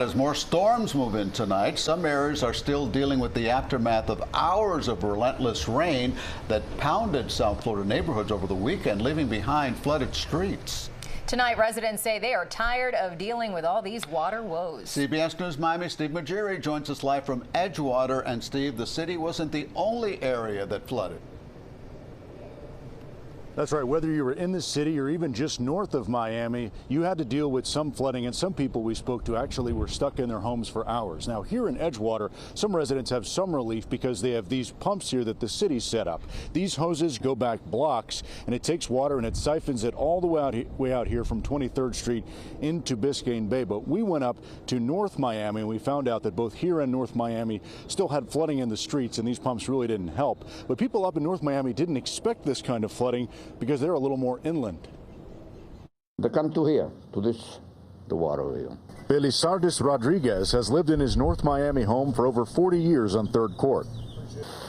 As more storms move in tonight, some areas are still dealing with the aftermath of hours of relentless rain that pounded South Florida neighborhoods over the weekend, leaving behind flooded streets. Tonight, residents say they are tired of dealing with all these water woes. CBS News Miami Steve Majiri joins us live from Edgewater. And Steve, the city wasn't the only area that flooded. That's right. Whether you were in the city or even just north of Miami, you had to deal with some flooding, and some people we spoke to actually were stuck in their homes for hours. Now, here in Edgewater, some residents have some relief because they have these pumps here that the city set up. These hoses go back blocks, and it takes water and it siphons it all the way out here from 23rd Street into Biscayne Bay. But we went up to North Miami, and we found out that both here and North Miami still had flooding in the streets, and these pumps really didn't help. But people up in North Miami didn't expect this kind of flooding because they're a little more inland. They come to here, to the water here. Belisardis Rodriguez has lived in his North Miami home for over 40 years on 3rd Court.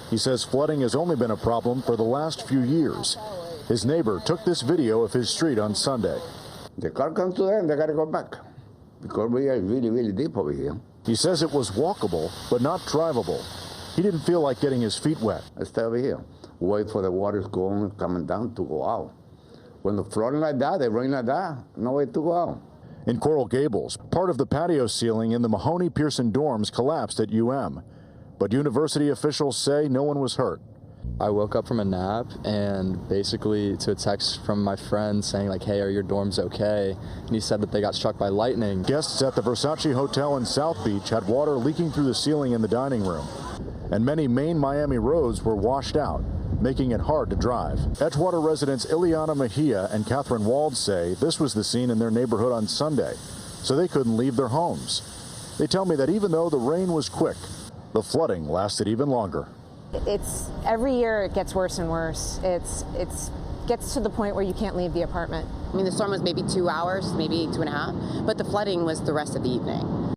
He says flooding has only been a problem for the last few years. His neighbor took this video of his street on Sunday. The car comes to there and they got to go back because we are really, really deep over here. He says it was walkable, but not drivable. He didn't feel like getting his feet wet. I stay over here, wait for the water coming down to go out. When the flooding like that, they rain like that, no way to go out. In Coral Gables, part of the patio ceiling in the Mahoney-Pearson dorms collapsed at UM. But university officials say no one was hurt. I woke up from a nap and basically to a text from my friend saying like, hey, are your dorms okay? And he said that they got struck by lightning. Guests at the Versace Hotel in South Beach had water leaking through the ceiling in the dining room. And many main Miami roads were washed out, making it hard to drive. Edgewater residents Ileana Mejia and Catherine Wald say this was the scene in their neighborhood on Sunday, so they couldn't leave their homes. They tell me that even though the rain was quick, the flooding lasted even longer. It's every year it gets worse and worse. It's gets to the point where you can't leave the apartment. I mean, the storm was maybe 2 hours, maybe 2.5, but the flooding was the rest of the evening.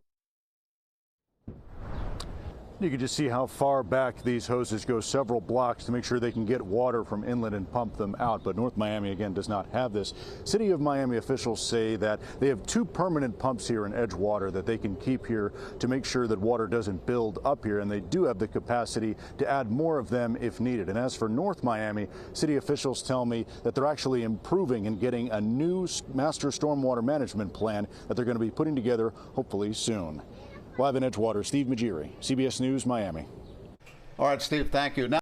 You can just see how far back these hoses go, several blocks, to make sure they can get water from inland and pump them out. But North Miami, again, does not have this. City of Miami officials say that they have 2 permanent pumps here in Edgewater that they can keep here to make sure that water doesn't build up here. And they do have the capacity to add more of them if needed. And as for North Miami, city officials tell me that they're actually improving and getting a new master stormwater management plan that they're going to be putting together hopefully soon. Live in Edgewater, Steve Majiri, CBS News, Miami. All right, Steve, thank you. Now